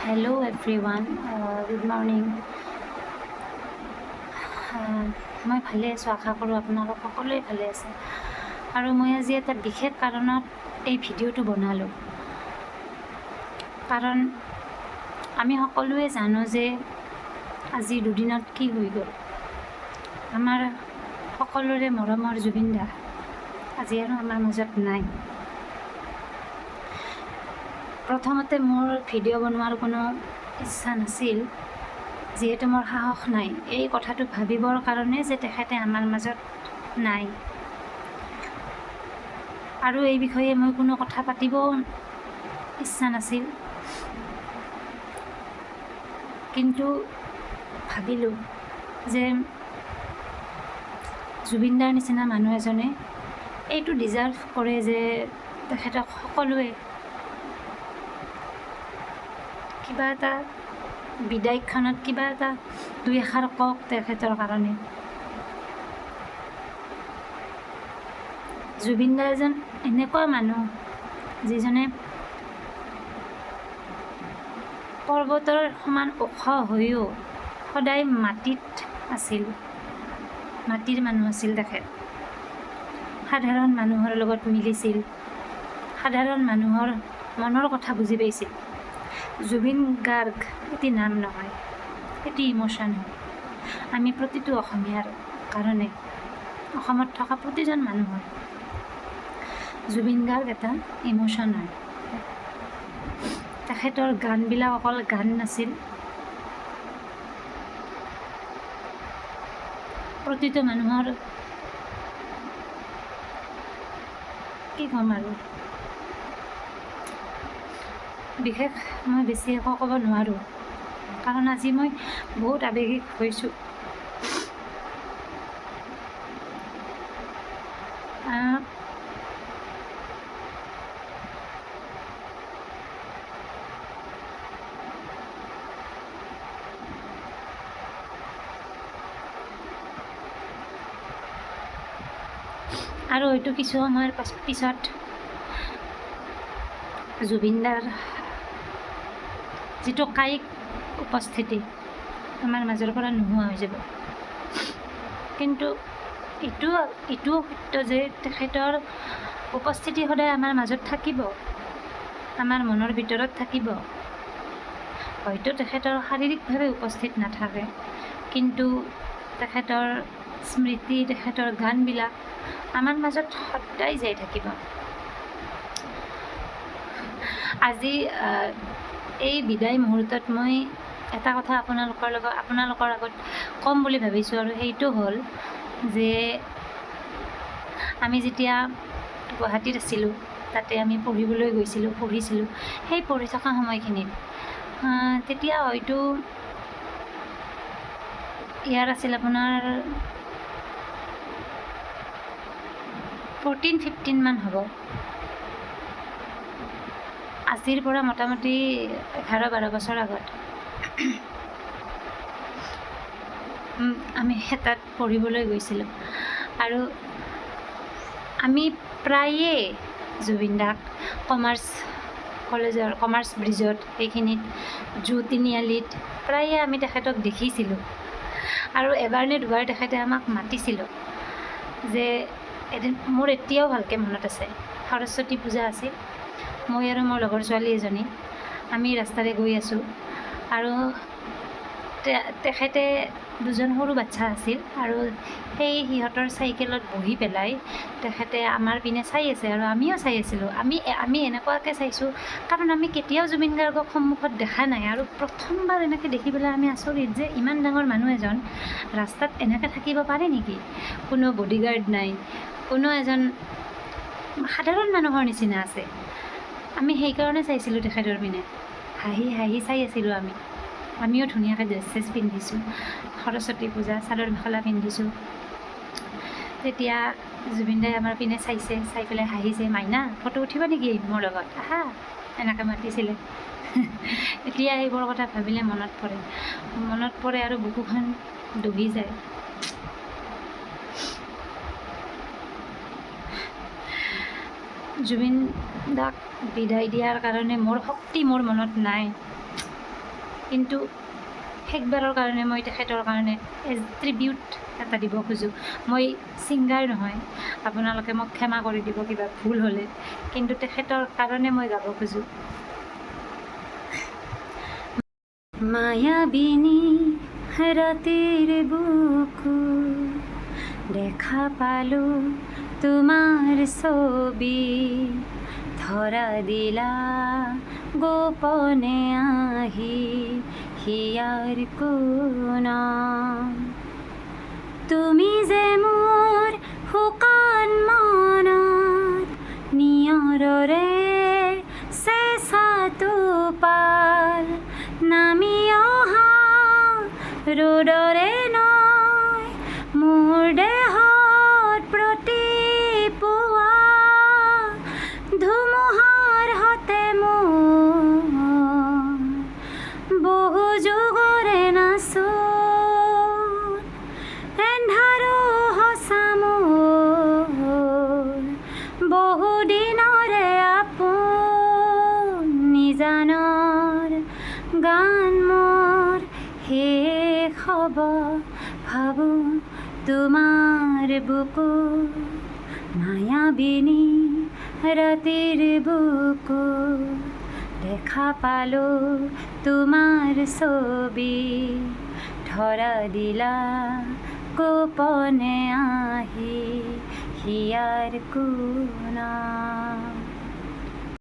Hello' everyone, good morning. মই ভালে আছোঁ, আশা কৰোঁ আপোনালোক সকলোৱে ভালে আছে। আৰু মই আজি এটা বিশেষ কাৰণত এই ভিডিঅ'টো বনালোঁ, কাৰণ আমি সকলোৱে জানো যে আজি দুদিনত কি হৈ গ'ল। আমাৰ সকলোৰে মৰমৰ জুবিন দা আজি আৰু আমাৰ মাজত নাই। প্ৰথমতে মোৰ ভিডিঅ' বনোৱাৰ কোনো ইচ্ছা নাছিল, যিহেতু মোৰ সাহস নাই এই কথাটো ভাবিবৰ কাৰণে যে তেখেতে আমাৰ মাজত নাই, আৰু এই বিষয়ে মই কোনো কথা পাতিব ইচ্ছা নাছিল। কিন্তু ভাবিলোঁ যে জুবিনদাৰ নিচিনা মানুহ এজনে এইটো ডিজাৰ্ভ কৰে যে তেখেতক সকলোৱে কিবা এটা বিদায়ক্ষণত কিবা এটা দুই এষাৰ কওক তেখেতৰ কাৰণে। জুবিনদা এজন এনেকুৱা মানুহ যিজনে পৰ্বতৰ সমান ওখ হৈও সদায় মাটিত আছিল, মাটিৰ মানুহ আছিল তেখেত। সাধাৰণ মানুহৰ লগত মিলিছিল, সাধাৰণ মানুহৰ মনৰ কথা বুজি পাইছিল। জুবিন গাৰ্গ এটি নাম নহয়, এটি ইমোশ্যন হয়। আমি প্ৰতিটো অসমীয়াৰ কাৰণে, অসমত থকা প্ৰতিজন মানুহৰ জুবিন গাৰ্গ এটা ইমোশ্যন হয়। তেখেতৰ গানবিলাক অকল গান নাছিল, প্ৰতিটো মানুহৰ কি ক'ম আৰু, বিশেষ মই বেছি একো ক'ব নোৱাৰোঁ, কাৰণ আজি মই বহুত আৱেগিক হৈছোঁ। আৰু হয়তো কিছু সময়ৰ পিছত জুবিনদাৰ যিটো কায়িক উপস্থিতি আমাৰ মাজৰ পৰা নোহোৱা হৈ যাব। কিন্তু এইটোও সত্য যে তেখেতৰ উপস্থিতি সদায় আমাৰ মাজত থাকিব, আমাৰ মনৰ ভিতৰত থাকিব। হয়তো তেখেতৰ শাৰীৰিকভাৱে উপস্থিত নাথাকে, কিন্তু তেখেতৰ স্মৃতি, তেখেতৰ গানবিলাক আমাৰ মাজত সদায় জীয়াই থাকিব। আজি এই বিদায় মুহূৰ্তত মই এটা কথা আপোনালোকৰ আগত ক'ম বুলি ভাবিছোঁ, আৰু সেইটো হ'ল যে আমি যেতিয়া গুৱাহাটীত আছিলোঁ, তাতে আমি পঢ়িবলৈ গৈছিলোঁ, পঢ়িছিলোঁ। সেই পঢ়ি থকা সময়খিনিত তেতিয়া হয়তো ইয়াৰ আছিল আপোনাৰ 14-15 মান হ'ব। আজিৰ পৰা মোটামুটি 11-12 বছৰ আগত আমি তাত পঢ়িবলৈ গৈছিলোঁ, আৰু আমি প্ৰায়ে জুবিনদাক কমাৰ্চ ব্ৰিজত, সেইখিনিত জু তিনিআলিত প্ৰায়ে আমি তেখেতক দেখিছিলোঁ। আৰু এবাৰ নে দুবাৰ তেখেতে আমাক মাতিছিল যে এদিন, মোৰ এতিয়াও ভালকৈ মনত আছে, সৰস্বতী পূজা আছিল। মই আৰু মোৰ লগৰ ছোৱালী এজনী আমি ৰাস্তাৰে গৈ আছোঁ, আৰু তেখেতে দুজন সৰু বাচ্ছা আছিল, আৰু সেই সিহঁতৰ চাইকেলত বহি পেলাই তেখেতে আমাৰ পিনে চাই আছে, আৰু আমিও চাই আছিলোঁ। আমি এনেকুৱাকৈ চাইছোঁ, কাৰণ আমি কেতিয়াও জুবিন গাৰ্গক সন্মুখত দেখা নাই, আৰু প্ৰথমবাৰ এনেকৈ দেখি পেলাই আমি আচৰিত যে ইমান ডাঙৰ মানুহ এজন ৰাস্তাত এনেকৈ থাকিব পাৰে নেকি। কোনো বডিগাৰ্ড নাই, কোনো এজন সাধাৰণ মানুহৰ নিচিনা আছে। আমি সেইকাৰণে চাইছিলোঁ তেখেতৰ পিনে, হাঁহি হাঁহি চাই আছিলোঁ। আমিও ধুনীয়াকৈ ড্ৰেছ চেছ পিন্ধিছোঁ, সৰস্বতী পূজা চাদৰ মেখেলা পিন্ধিছোঁ। তেতিয়া জুবিনদাই আমাৰ পিনে চাইছে, চাই পেলাই হাঁহিছে, মাইনা ফটো উঠিবা নেকি মোৰ লগত, আহা, এনেকৈ মাতিছিলে। এতিয়া সেইবোৰ কথা ভাবিলে মনত পৰে আৰু বুকুখন দহি যায়। জুবিন দাক বিদায় দিয়াৰ কাৰণে মোৰ শক্তি মোৰ মনত নাই। কিন্তু শেষবাৰৰ কাৰণে মই তেখেতৰ কাৰণে এজ ট্ৰিবিউট এটা দিব খোজোঁ। মই ছিংগাৰ নহয়, আপোনালোকে মোক ক্ষমা কৰি দিব কিবা ভুল হ'লে, কিন্তু তেখেতৰ কাৰণে মই গাব খোজোঁ। মায়াবিনী ৰাতিৰ বুকু দেখা পালোঁ তোমাৰ ছবি, ধৰা দিলা গোপনে আহি হিয়াৰ কোণত। তুমি যে মোৰ শুকান মনত নিয়ৰৰে চেঁচা টোপাল, নামি অহা ৰ'দৰে নৈ মোৰ দেহত প্ৰতিপুৱা, ধুমুহাৰ হতে মোৰ বহু যুগৰে নাচোন, এন্ধাৰো সঁচা মোৰ বহু দিনৰে আপোন, নিজানৰ গান মোৰ শেষ হ'ব ভাবোঁ তোমাৰ বুকু, মায়াবিনী ৰাতিৰ বুকু দেখা পালোঁ তোমাৰ ছবি, ধৰা দিলা গোপনে আহি হিয়াৰ কোণত।